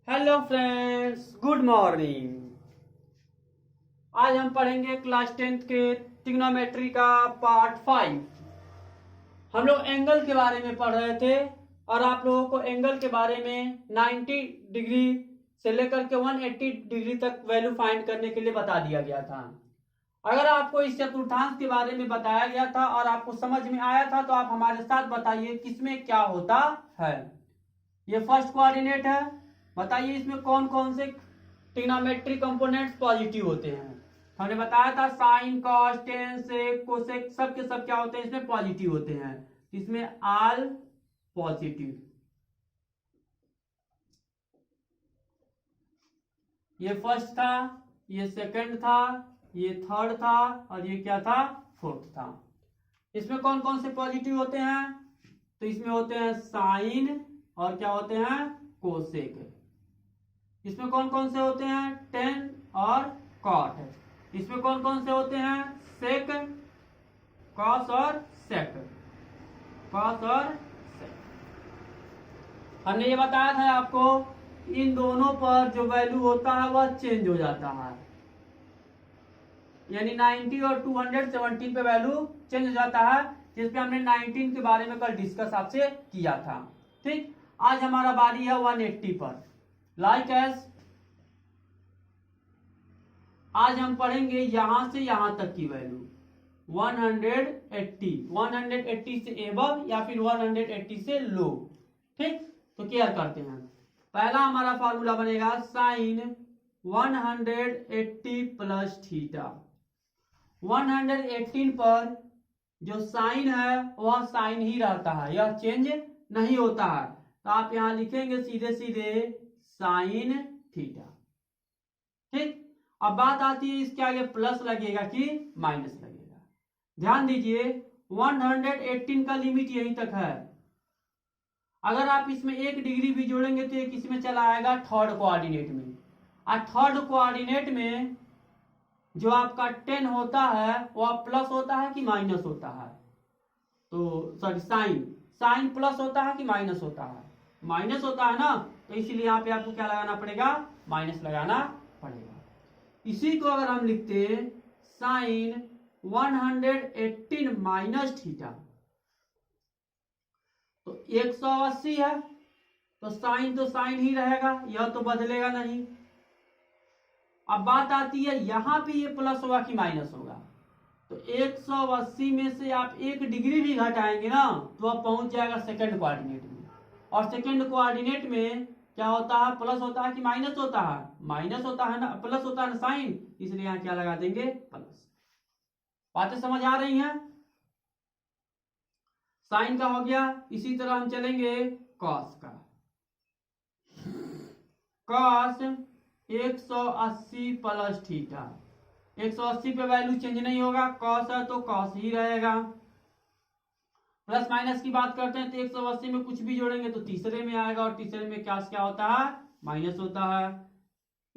Hello friends, good morning. आज हम पढ़ेंगे क्लास 10th के ट्रिग्नोमेट्री का पार्ट 5। हम लोग एंगल के बारे में पढ़ रहे थे और आप लोगों को एंगल के बारे में 90 डिग्री से लेकर के 180 डिग्री तक वैल्यू फाइंड करने के लिए बता दिया गया था। अगर आपको इस चतुर्थांश के बारे में बताया गया था और आपको समझ में आया था तो आप हमारे साथ बताइए किसमें क्या होता है। ये फर्स्ट कोऑर्डिनेट है, बताइए इसमें कौन कौन से ट्रिग्नोमेट्रिक कंपोनेंट्स पॉजिटिव होते हैं। हमने बताया था sine cos tan sec cosec सब के सब क्या होते हैं, इसमें पॉजिटिव होते हैं। इसमें ऑल पॉजिटिव। ये फर्स्ट था, ये सेकंड था, ये थर्ड था और ये क्या था, फोर्थ था। इसमें कौन कौन से पॉजिटिव होते हैं, तो इसमें होते हैं साइन और क्या होते हैं, कोसेक। इसमें कौन कौन से होते हैं, टेन और कॉट। इसमें कौन कौन से होते हैं, सेक, कॉस और सेक, कॉस और सेक। हमने ये बताया था आपको, इन दोनों पर जो वैल्यू होता है वह चेंज हो जाता है, यानी 90 और 217 पे वैल्यू चेंज हो जाता है, जिसपे हमने 19 के बारे में कल डिस्कस आपसे किया था। ठीक, आज हमारा बारी है 180 पर। लाइक एज आज हम पढ़ेंगे यहां से यहां तक की वैल्यू 180 से एबव या फिर 180 से लो। ठीक, तो केयर करते हैं। पहला हमारा फॉर्मूला बनेगा साइन 180 प्लस थीटा। 118 पर जो साइन है वह साइन ही रहता है, यह चेंज नहीं होता है। तो आप यहां लिखेंगे सीधे सीधे साइन थीटा। ठीक, अब बात आती है इसके आगे प्लस लगेगा कि माइनस लगेगा। ध्यान दीजिए 118 का लिमिट यहीं तक है। अगर आप इसमें 1 डिग्री भी जोड़ेंगे तो ये किस में चला आएगा, थर्ड कोऑर्डिनेट में। और थर्ड कोऑर्डिनेट में जो आपका 10 होता है वह प्लस होता है कि माइनस होता है, तो सॉरी साइन प्लस होता है कि माइनस होता है, माइनस होता है ना, तो इसलिए यहाँ पे आपको क्या लगाना पड़ेगा, माइनस लगाना पड़ेगा। इसी को अगर हम लिखते हैं साइन 118 माइनस थीटा, तो 180 है, तो साइन ही रहेगा, यह तो बदलेगा नहीं। अब बात आती है यहां पे ये प्लस होगा कि माइनस होगा, तो 180 में से आप 1 डिग्री भी घटाएंगे ना तो आप पहुंच जाएगा सेकंड कोऑर्डिनेट में। और सेकंड कोऑर्डिनेट में क्या होता है, प्लस होता है कि माइनस होता है, माइनस होता है ना, प्लस होता है ना साइन, इसलिए यहां क्या लगा देंगे, प्लस। बातें समझ आ रही हैं। साइन का हो गया, इसी तरह हम चलेंगे कॉस का। कॉस 180 प्लस थीटा, 180 पे वैल्यू चेंज नहीं होगा, कॉस है तो कॉस ही रहेगा। प्लस माइनस की बात करते हैं तो 180 में कुछ भी जोड़ेंगे तो तीसरे में आएगा, और तीसरे में क्या होता है, माइनस होता है।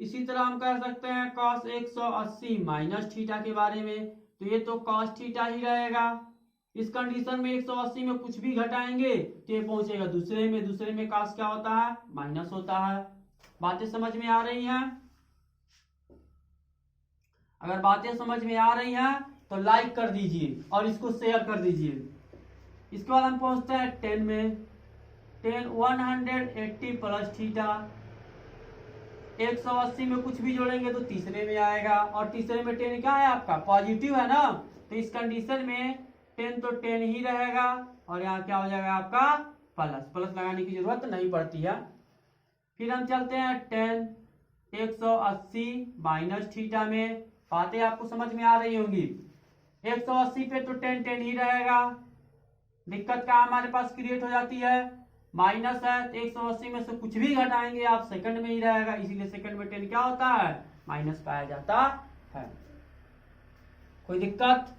इसी तरह हम कह सकते हैं कॉस 180 माइनस थीटा के बारे में, तो ये तो कॉस थीटा ही रहेगा। इस कंडीशन में 180 में कुछ भी घटाएंगे तो ये पहुंचेगा दूसरे में, दूसरे में कॉस क्या होता है, माइनस होता है। बातें समझ में आ रही हैं? अगर बातें समझ में आ रही हैं तो लाइक कर दीजिए और इसको शेयर कर दीजिए। इसके बाद हम पहुंचते हैं 10 में। 180 प्लस थीटा, 180 में कुछ भी जोड़ेंगे तो तीसरे में आएगा, और तीसरे में 10 क्या है आपका, पॉजिटिव है ना, तो इस कंडीशन में 10 तो 10 ही रहेगा, और यहाँ क्या हो जाएगा आपका, प्लस लगाने की जरूरत नहीं पड़ती है। फिर हम चलते हैं 180 माइनस थीटा में। बातें आपको समझ में आ रही होंगी। 180 पे तो 10 ही रहेगा, दिक्कत क्या हमारे पास क्रिएट हो जाती है, माइनस है तो 180 में से कुछ भी घटाएंगे आप सेकंड में ही रहेगा, इसीलिए सेकंड में 10 क्या होता है, माइनस पाया जाता है। कोई दिक्कत?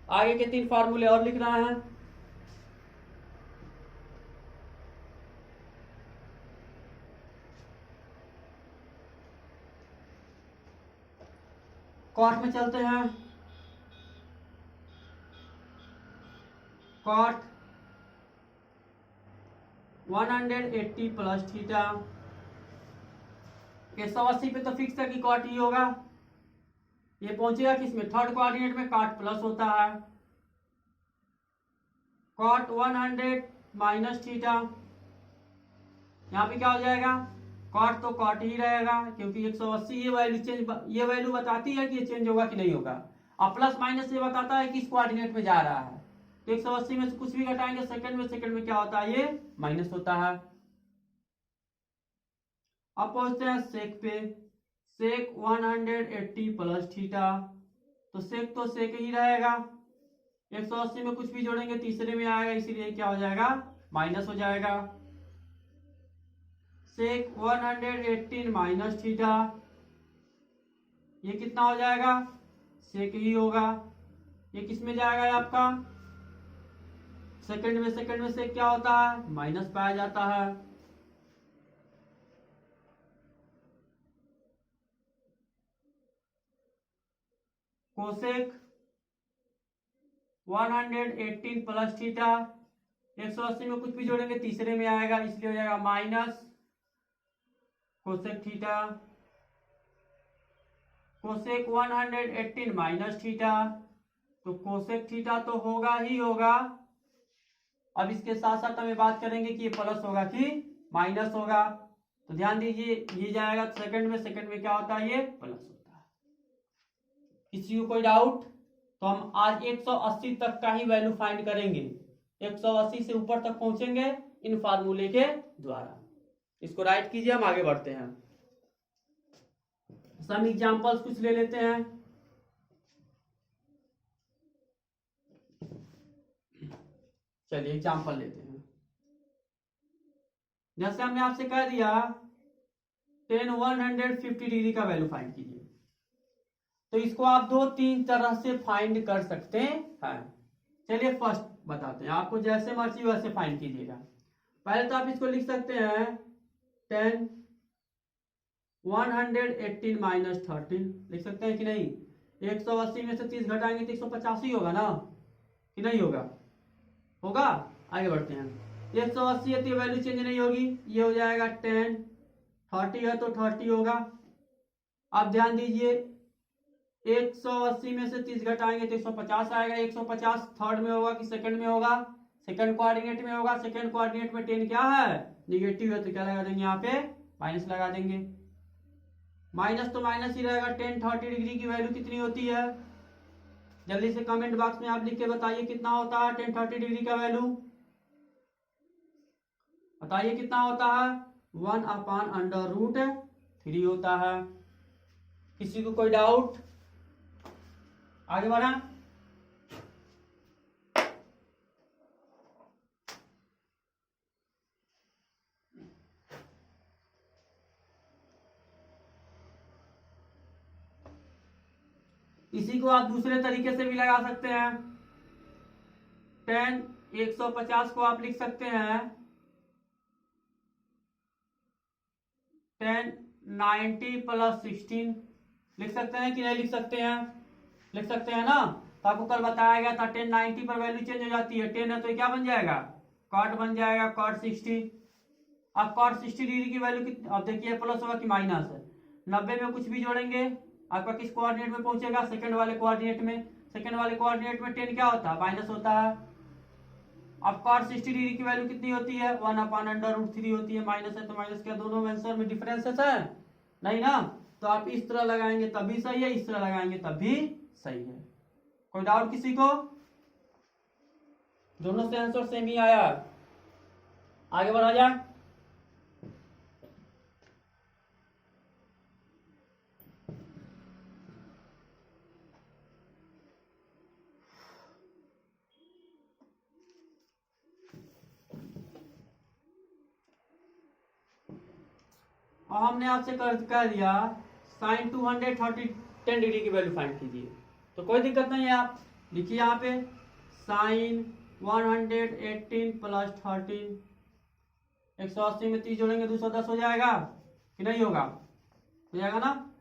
आगे के 3 फार्मूले और लिख रहे हैं। कॉट में चलते हैं। कॉट 180 प्लस थीटा, 180 पे तो फिक्स है कि कॉट ही होगा। ये पहुंचेगा किसमें, थर्ड कोऑर्डिनेट में, कॉट प्लस होता है, कॉट 100 माइनस थीटा। यहाँ पे क्या हो जाएगा, कॉट तो कॉट ही रहेगा क्योंकि 180 ये वैल्यू चेंज, ये वैल्यू बताती है कि ये चेंज होगा कि नहीं होगा, और प्लस माइनस ये बताता है कि इस कोऑर्डिनेट में जा रहा है। तो 180 में से कुछ भी घटाएंगे सेकंड में क्या होता है, ये माइनस होता है। अब पहुंचते हैं सेक पे, सेक 180 प्लस थीटा, तो सेक ही रहेगा, 180 में कुछ भी जोड़ेंगे तीसरे में आएगा, इसीलिए क्या हो जाएगा, माइनस हो जाएगा। सेक 118 माइनस थीटा, ये कितना हो जाएगा, सेक ही होगा। ये किस में जाएगा आपका, सेकंड में सेक क्या होता है, माइनस पाया जाता है। कोसेक 118 प्लस थीटा, 180 में कुछ भी जोड़ेंगे तीसरे में आएगा, इसलिए हो जाएगा minus cosec theta. Cosec 118 minus theta, तो कोसेक थीटा तो होगा ही होगा। अब इसके साथ साथ हमें बात करेंगे कि ये प्लस होगा कि माइनस होगा, तो ध्यान दीजिए ये जाएगा सेकंड में क्या होता है, ये प्लस होता है। किसी को कोई डाउट, तो हम आज 180 तक का ही वैल्यू फाइंड करेंगे, 180 से ऊपर तक पहुंचेंगे इन फार्मूले के द्वारा। इसको राइट कीजिए, हम आगे बढ़ते हैं। सम एग्जांपल्स कुछ ले लेते हैं। चलिए एग्जांपल लेते हैं। जैसे हमने आपसे कह दिया tan 150 डिग्री का वैल्यू फाइंड कीजिए, तो इसको आप 2-3 तरह से फाइंड कर सकते हैं। चलिए फर्स्ट बताते हैं, आपको जैसे मर्जी वैसे फाइंड कीजिएगा। पहले तो आप इसको लिख सकते हैं tan 118 माइनस 13, लिख सकते हैं कि नहीं। 180 में से 30 घटाएंगे तो 150 ही होगा ना, कि नहीं होगा, होगा। आगे बढ़ते हैं, 180 है तो वैल्यू चेंज नहीं होगी, ये हो जाएगा 10, 30 है तो 30 होगा। अब ध्यान दीजिए 180 में से 30 घटाएंगे तो 150 आएगा, 150 थर्ड में होगा कि सेकंड में होगा, सेकंड कोऑर्डिनेट में होगा। सेकंड कोऑर्डिनेट में 10 क्या है, निगेटिव है, तो क्या लगा देंगे यहाँ पे, माइनस लगा देंगे। माइनस तो माइनस ही रहेगा। 10 30 डिग्री की वैल्यू कितनी होती है, जल्दी से कमेंट बॉक्स में आप लिख के बताइए कितना होता है 10 30 डिग्री का वैल्यू, बताइए कितना होता है, 1/√3 होता है। किसी को कोई डाउट, आगे बढ़ा। इसी को आप दूसरे तरीके से भी लगा सकते हैं। tan 150 को आप लिख सकते हैं tan 90 + 16, लिख सकते हैं कि नहीं लिख सकते हैं, लिख सकते हैं ना। तो आपको कल बताया गया था tan 90 पर वैल्यू चेंज हो जाती है, 10 है तो क्या बन जाएगा, cot बन जाएगा, cot 60। अब cot 60 डिग्री की वैल्यू कितनी, अब देखिए प्लस होगा कि माइनस है। 90 में कुछ भी जोड़ेंगे आपका किस कोऑर्डिनेट में पहुंचेगा, सेकंड वाले कोऑर्डिनेट में। सेकंड वाले कोऑर्डिनेट में 10 क्या होता है, माइनस होता है। अब cot 60 डिग्री की वैल्यू कितनी होती है, 1/√3 होती है। माइनस है तो माइनस, क्या दोनों आंसर में डिफरेंसेस है, नहीं ना। तो आप इस तरह लगाएंगे तब भी सही है, इस तरह लगाएंगे तब भी सही है। कोई डाउट किसी को, दोनों से आंसर सेम ही आया। आगे बढ़ा जाए। और हमने आपसे कह दिया sin 230 10 डिग्री की वैल्यू फाइंड कीजिए, तो कोई दिक्कत नहीं है। आप लिखिए यहाँ पे sin 118 + 13, 180 में 30 जोड़ेंगे 210 हो जाएगा कि नहीं होगा, हो जाएगा ना।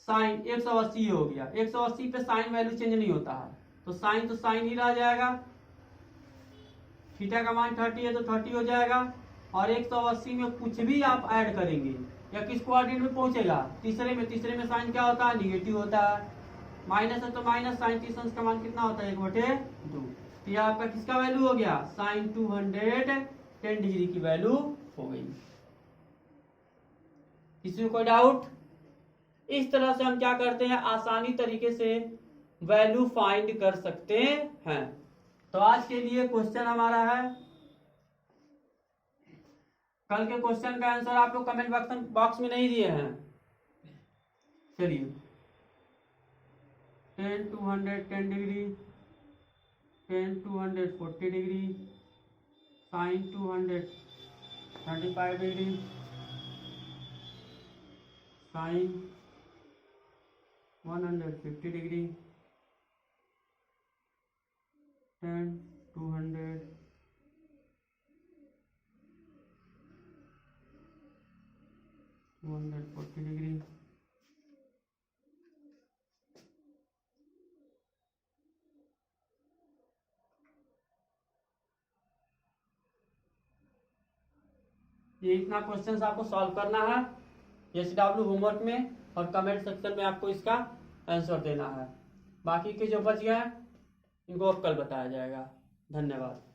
साइन 180 हो गया, 180 पे साइन वैल्यू चेंज नहीं होता है, तो साइन ही रह जाएगा। थीटा का मान 30 है तो 30 हो जाएगा, और 180 में कुछ भी आप ऐड करेंगे या किस कोऑर्डिनेट में पहुंचेगा, तीसरे में साइन क्या होता है, निगेटिव होता है। माइनस है तो माइनस, साइन 30 का मान कितना होता है, 1/2। तो यह आपका किसका वैल्यू हो गया, साइन 210 डिग्री की वैल्यू हो गई। किसी को कोई डाउट? इस तरह से हम क्या करते हैं, आसानी तरीके से वैल्यू फाइंड कर सकते हैं। तो आज के लिए क्वेश्चन हमारा है, कल के क्वेश्चन का आंसर आप लोग कमेंट बॉक्स में नहीं दिए हैं। चलिए 10 210 degree, 10 240 degree, sine 235 degree, sine 150 degree, 10 240 degree, ये इतना क्वेश्चन आपको सॉल्व करना है SW होमवर्क में, और कमेंट सेक्शन में आपको इसका आंसर देना है। बाकी के जो बच गए इनको अब कल बताया जाएगा। धन्यवाद।